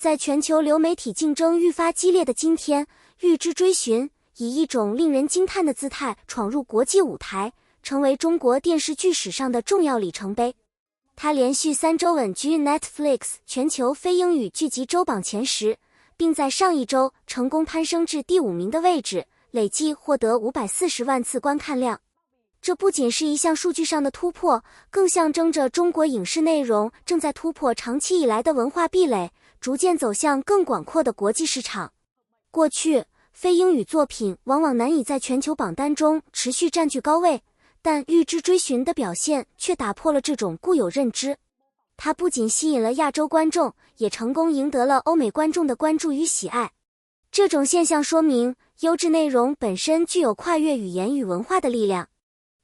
在全球流媒体竞争愈发激烈的今天，《欲之追寻》以一种令人惊叹的姿态闯入国际舞台，成为中国电视剧史上的重要里程碑。它连续3周稳居 Netflix 全球非英语剧集周榜前10，并在上一周成功攀升至第5名的位置，累计获得540万次观看量。这不仅是一项数据上的突破，更象征着中国影视内容正在突破长期以来的文化壁垒，逐渐走向更广阔的国际市场。过去，非英语作品往往难以在全球榜单中持续占据高位，但《欲之追寻》的表现却打破了这种固有认知。它不仅吸引了亚洲观众，也成功赢得了欧美观众的关注与喜爱。这种现象说明，优质内容本身具有跨越语言与文化的力量。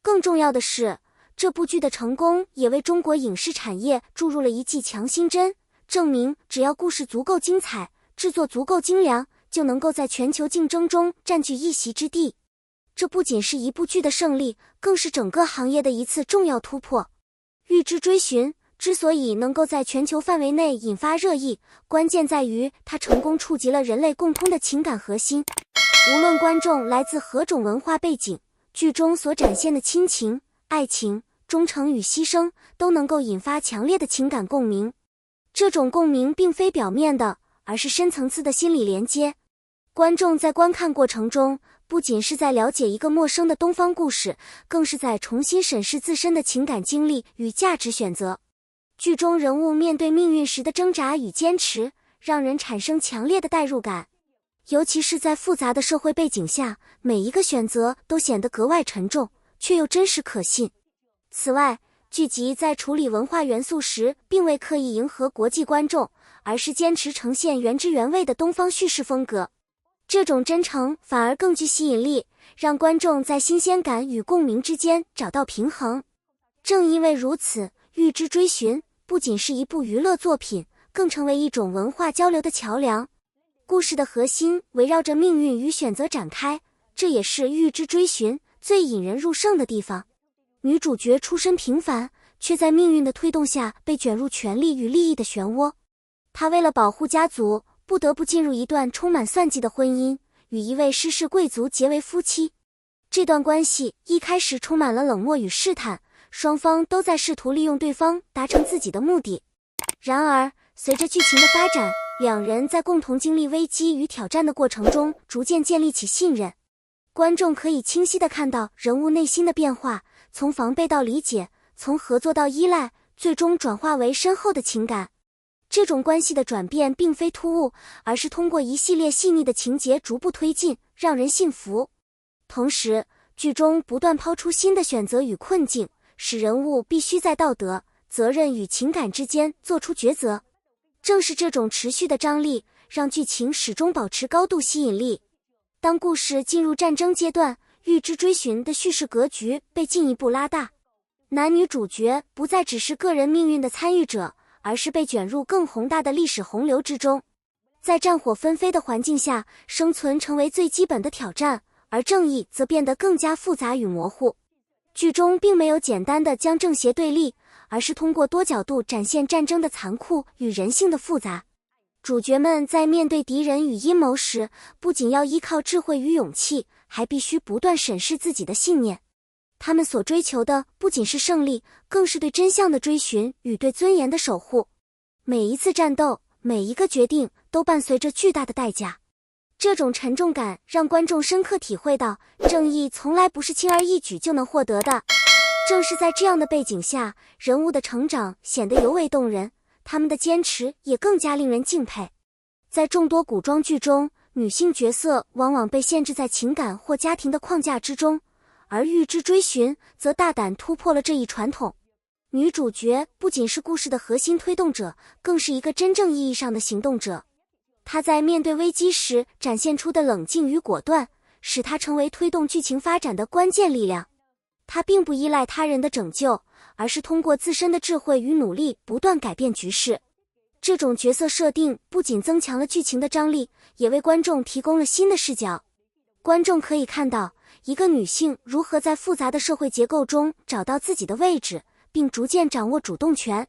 更重要的是，这部剧的成功也为中国影视产业注入了一剂强心针，证明只要故事足够精彩，制作足够精良，就能够在全球竞争中占据一席之地。这不仅是一部剧的胜利，更是整个行业的一次重要突破。《欲之追寻》之所以能够在全球范围内引发热议，关键在于它成功触及了人类共通的情感核心。无论观众来自何种文化背景，剧中所展现的亲情、爱情、忠诚与牺牲都能够引发强烈的情感共鸣。这种共鸣并非表面的，而是深层次的心理连接。观众在观看过程中，不仅是在了解一个陌生的东方故事，更是在重新审视自身的情感经历与价值选择。剧中人物面对命运时的挣扎与坚持，让人产生强烈的代入感。尤其是在复杂的社会背景下，每一个选择都显得格外沉重，却又真实可信。此外，剧集在处理文化元素时，并未刻意迎合国际观众，而是坚持呈现原汁原味的东方叙事风格。这种真诚反而更具吸引力，让观众在新鲜感与共鸣之间找到平衡。正因为如此，《欲之追寻》不仅是一部娱乐作品，更成为一种文化交流的桥梁。故事的核心围绕着命运与选择展开，这也是《欲之追寻》最引人入胜的地方。女主角出身平凡，却在命运的推动下被卷入权力与利益的漩涡。她为了保护家族，不得不进入一段充满算计的婚姻，与一位失势贵族结为夫妻。这段关系一开始充满了冷漠与试探，双方都在试图利用对方达成自己的目的。然而，随着剧情的发展，两人在共同经历危机与挑战的过程中，逐渐建立起信任。观众可以清晰地看到人物内心的变化，从防备到理解，从合作到依赖，最终转化为深厚的情感。这种关系的转变并非突兀，而是通过一系列细腻的情节逐步推进，让人信服。同时，剧中不断抛出新的选择与困境，使人物必须在道德、责任与情感之间做出抉择。正是这种持续的张力，让剧情始终保持高度吸引力。当故事进入战争阶段，《欲之追寻》的叙事格局被进一步拉大，男女主角不再只是个人命运的参与者，而是被卷入更宏大的历史洪流之中。在战火纷飞的环境下，生存成为最基本的挑战，而正义则变得更加复杂与模糊。剧中并没有简单的将正邪对立，而是通过多角度展现战争的残酷与人性的复杂。主角们在面对敌人与阴谋时，不仅要依靠智慧与勇气，还必须不断审视自己的信念。他们所追求的不仅是胜利，更是对真相的追寻与对尊严的守护。每一次战斗，每一个决定都伴随着巨大的代价。这种沉重感让观众深刻体会到，正义从来不是轻而易举就能获得的。正是在这样的背景下，人物的成长显得尤为动人，他们的坚持也更加令人敬佩。在众多古装剧中，女性角色往往被限制在情感或家庭的框架之中，而《欲之追寻》则大胆突破了这一传统。女主角不仅是故事的核心推动者，更是一个真正意义上的行动者。她在面对危机时展现出的冷静与果断，使她成为推动剧情发展的关键力量。她并不依赖他人的拯救，而是通过自身的智慧与努力不断改变局势。这种角色设定不仅增强了剧情的张力，也为观众提供了新的视角。观众可以看到一个女性如何在复杂的社会结构中找到自己的位置，并逐渐掌握主动权。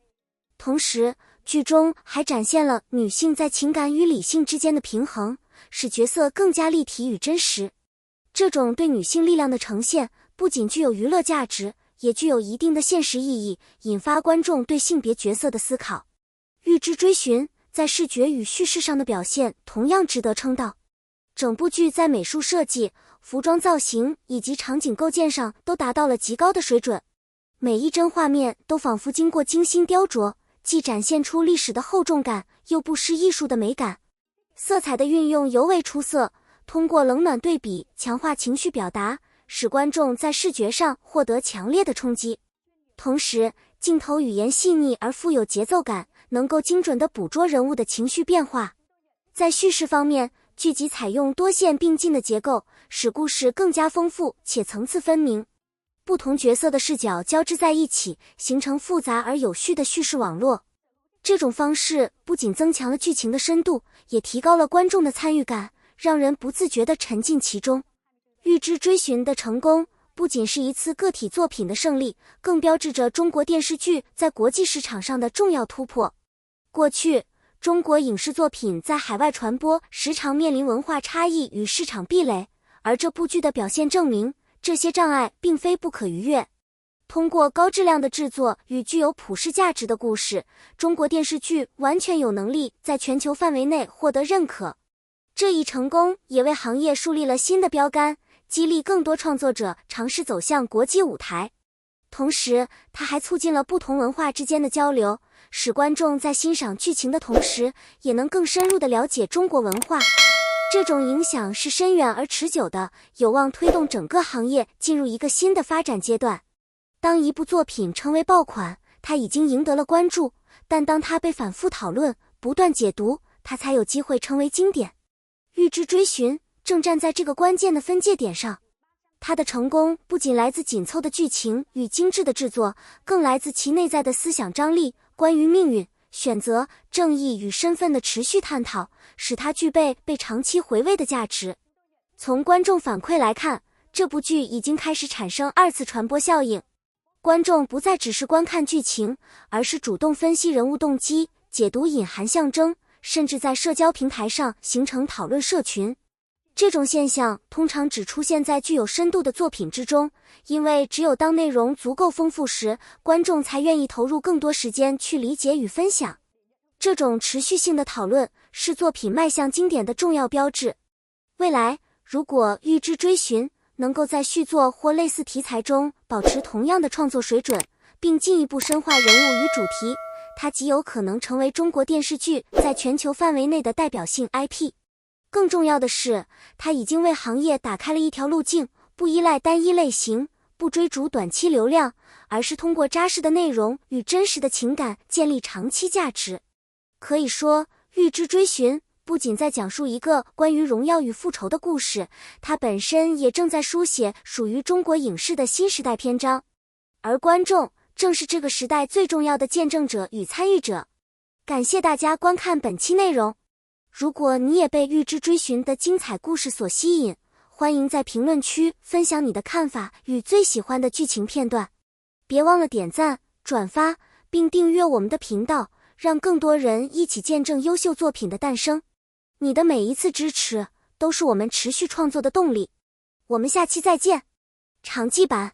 同时，剧中还展现了女性在情感与理性之间的平衡，使角色更加立体与真实。这种对女性力量的呈现，不仅具有娱乐价值，也具有一定的现实意义，引发观众对性别角色的思考。欲之追寻在视觉与叙事上的表现同样值得称道。整部剧在美术设计、服装造型以及场景构建上都达到了极高的水准，每一帧画面都仿佛经过精心雕琢，既展现出历史的厚重感，又不失艺术的美感。色彩的运用尤为出色，通过冷暖对比强化情绪表达，使观众在视觉上获得强烈的冲击。同时，镜头语言细腻而富有节奏感，能够精准地捕捉人物的情绪变化。在叙事方面，剧集采用多线并进的结构，使故事更加丰富且层次分明。不同角色的视角交织在一起，形成复杂而有序的叙事网络。这种方式不仅增强了剧情的深度，也提高了观众的参与感，让人不自觉地沉浸其中。欲之追寻的成功不仅是一次个体作品的胜利，更标志着中国电视剧在国际市场上的重要突破。过去，中国影视作品在海外传播时常面临文化差异与市场壁垒，而这部剧的表现证明，这些障碍并非不可逾越。通过高质量的制作与具有普世价值的故事，中国电视剧完全有能力在全球范围内获得认可。这一成功也为行业树立了新的标杆，激励更多创作者尝试走向国际舞台。同时，它还促进了不同文化之间的交流，使观众在欣赏剧情的同时，也能更深入地了解中国文化。这种影响是深远而持久的，有望推动整个行业进入一个新的发展阶段。当一部作品成为爆款，它已经赢得了关注，但当它被反复讨论、不断解读，它才有机会成为经典。欲之追寻正站在这个关键的分界点上。它的成功不仅来自紧凑的剧情与精致的制作，更来自其内在的思想张力，关于命运、选择、正义与身份的持续探讨，使它具备被长期回味的价值。从观众反馈来看，这部剧已经开始产生二次传播效应。观众不再只是观看剧情，而是主动分析人物动机，解读隐含象征，甚至在社交平台上形成讨论社群。这种现象通常只出现在具有深度的作品之中，因为只有当内容足够丰富时，观众才愿意投入更多时间去理解与分享。这种持续性的讨论是作品迈向经典的重要标志。未来，如果欲之追寻能够在续作或类似题材中保持同样的创作水准，并进一步深化人物与主题，它极有可能成为中国电视剧在全球范围内的代表性 IP。更重要的是，它已经为行业打开了一条路径，不依赖单一类型，不追逐短期流量，而是通过扎实的内容与真实的情感建立长期价值。可以说，欲之追寻不仅在讲述一个关于荣耀与复仇的故事，它本身也正在书写属于中国影视的新时代篇章。而观众正是这个时代最重要的见证者与参与者。感谢大家观看本期内容。如果你也被欲之追寻的精彩故事所吸引，欢迎在评论区分享你的看法与最喜欢的剧情片段。别忘了点赞、转发，并订阅我们的频道，让更多人一起见证优秀作品的诞生。你的每一次支持都是我们持续创作的动力。我们下期再见。长记版